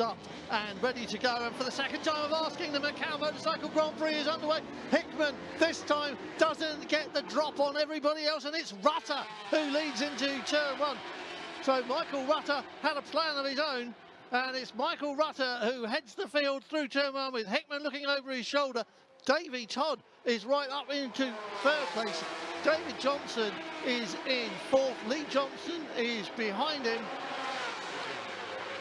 up and ready to go, and for the second time of asking, the Macau Motorcycle Grand Prix is underway. Hickman this time doesn't get the drop on everybody else, and it's Rutter who leads into turn one. So Michael Rutter had a plan of his own, and it's Michael Rutter who heads the field through turn one with Hickman looking over his shoulder. Davey Todd is right up into third place. David Johnson is in fourth. Lee Johnson is behind him.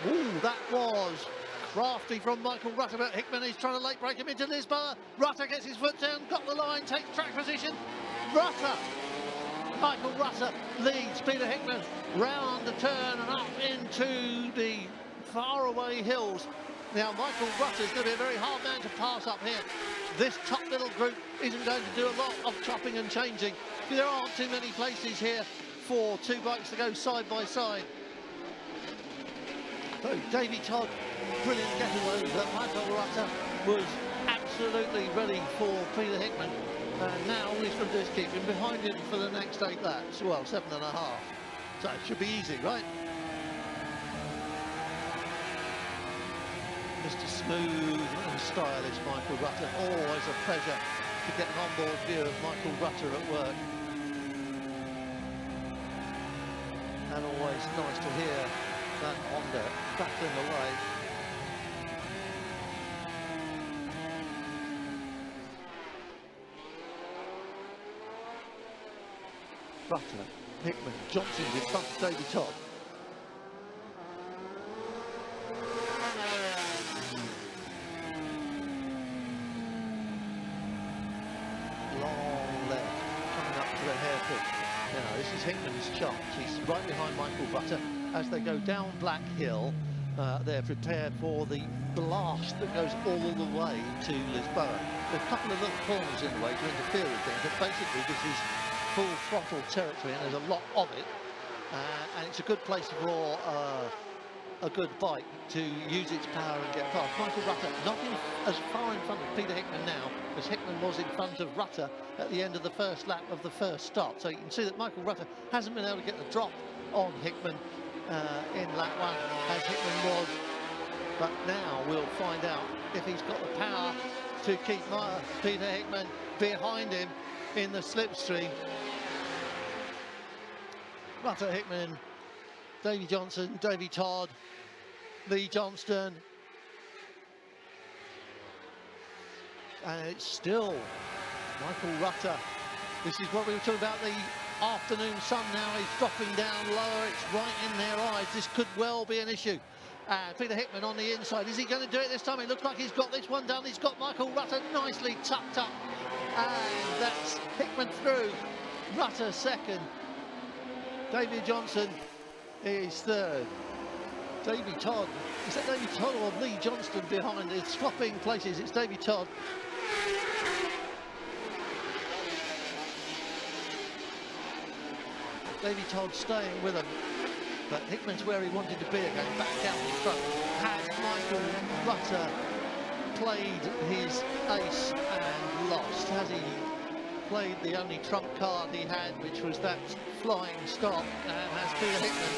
Ooh, that was crafty from Michael Rutter, but Hickman is trying to late break him into Lisboa. Rutter gets his foot down, got the line, takes track position. Michael Rutter leads Peter Hickman round the turn and up into the faraway hills. Now Michael Rutter's going to be a very hard man to pass up here. This top little group isn't going to do a lot of chopping and changing. There aren't too many places here for two bikes to go side by side. So Davey Todd, brilliant getaway, but Michael Rutter was absolutely ready for Peter Hickman. And now all he's going to do is keep him behind him for the next 8 laps. Well, 7.5. So it should be easy, right? Mr. Smooth and stylish Michael Rutter. Always a pleasure to get an onboard view of Michael Rutter at work. And always nice to hear that Honda battling away. Rutter, Hickman, Johnson's in front of Davey Todd. Long left, coming up to the hairpin. Now this is Hickman's chance. He's right behind Michael Rutter. As they go down Black Hill, they're prepared for the blast that goes all the way to Lisboa. There's a couple of little corners in the way to interfere with things, but basically this is full throttle territory and there's a lot of it. And it's a good place for a good bike to use its power and get past. Michael Rutter not as far in front of Peter Hickman now as Hickman was in front of Rutter at the end of the first lap of the first start. So you can see that Michael Rutter hasn't been able to get the drop on Hickman in lap one as Hickman was, but now we'll find out if he's got the power to keep Peter Hickman behind him in the slipstream. Rutter, Hickman, Davey Johnson, Davey Todd, Lee Johnston, and it's still Michael Rutter. This is what we were talking about, the afternoon sun now is dropping down lower, it's right in their eyes. This could well be an issue. Peter Hickman on the inside, is he going to do it this time? It looks like he's got this one done. He's got Michael Rutter nicely tucked up, and that's Hickman through, Rutter second, David Johnson is third. Davey Todd, is that Davey Todd or Lee Johnston behind? It's swapping places, it's Davey Todd. Davey Todd staying with him, but Hickman's where he wanted to be again, back out in front. Has Michael Rutter played his ace and lost? Has he played the only trump card he had, which was that flying stop, and has Peter Hickman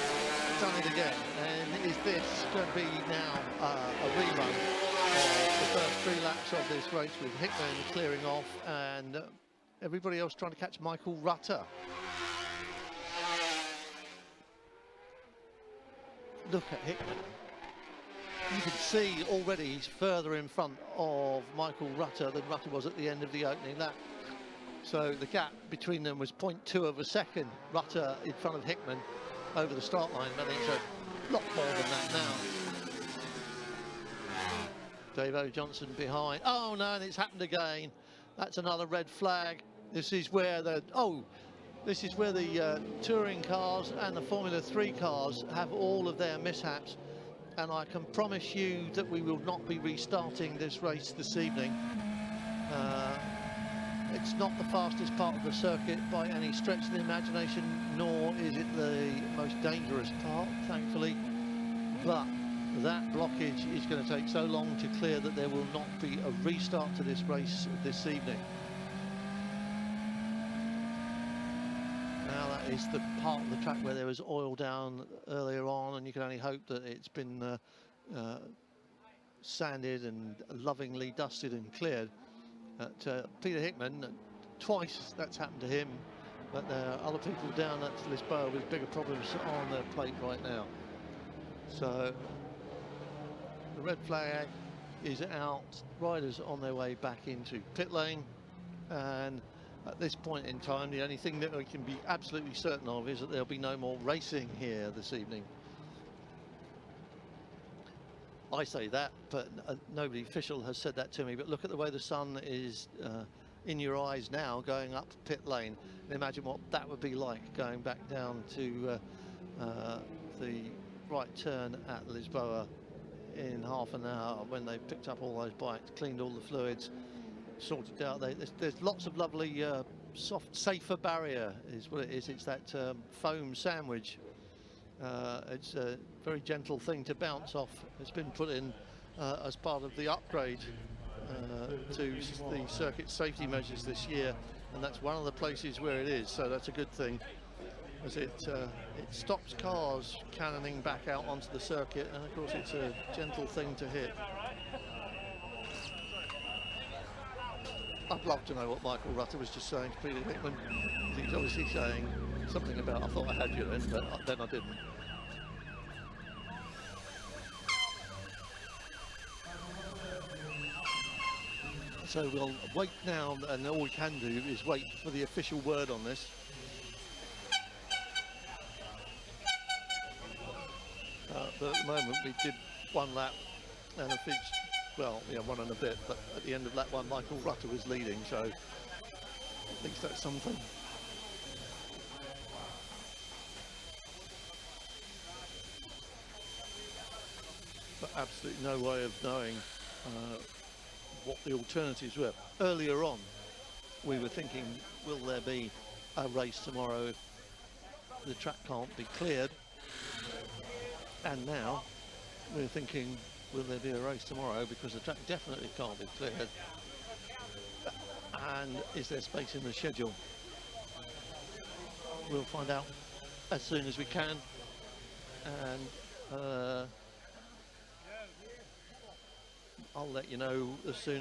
done it again? And is this going to be now a rerun of the first 3 laps of this race, with Hickman clearing off and everybody else trying to catch Michael Rutter? Look at Hickman. You can see already he's further in front of Michael Rutter than Rutter was at the end of the opening lap. So the gap between them was 0.2 of a second. Rutter in front of Hickman over the start line, but it's a lot more than that now. Davo Johnson behind. Oh no, and it's happened again. That's another red flag. This is where the touring cars and the Formula 3 cars have all of their mishaps, and I can promise you that we will not be restarting this race this evening. It's not the fastest part of the circuit by any stretch of the imagination, nor is it the most dangerous part, thankfully, but that blockage is going to take so long to clear that there will not be a restart to this race this evening. Now that is the part of the track where there was oil down earlier on, and you can only hope that it's been sanded and lovingly dusted and cleared. Peter Hickman, twice that's happened to him, but there are other people down at Lisboa with bigger problems on their plate right now. So the red flag is out, riders on their way back into pit lane, and at this point in time the only thing that we can be absolutely certain of is that there'll be no more racing here this evening. I say that, but nobody official has said that to me. But look at the way the sun is in your eyes now going up pit lane. And imagine what that would be like going back down to the right turn at Lisboa in half an hour, when they picked up all those bikes, cleaned all the fluids, sorted out. There's lots of lovely soft, safer barrier is what it is. It's that foam sandwich. It's a very gentle thing to bounce off. It's been put in as part of the upgrade to the circuit safety measures this year, and that's one of the places where it is, so that's a good thing, as it stops cars cannoning back out onto the circuit, and of course it's a gentle thing to hit. I'd love to know what Michael Rutter was just saying to Peter Hickman. He's obviously saying something about, I thought I had you then, but then I didn't. So we'll wait now, and all we can do is wait for the official word on this. But at the moment we did one lap, and if it's, well, yeah, one and a bit, but at the end of lap one Michael Rutter was leading, so at least that's something. But absolutely no way of knowing what the alternatives were. Earlier on we were thinking, will there be a race tomorrow if the track can't be cleared? And now we're thinking, will there be a race tomorrow because the track definitely can't be cleared? And is there space in the schedule? We'll find out as soon as we can, and I'll let you know as soon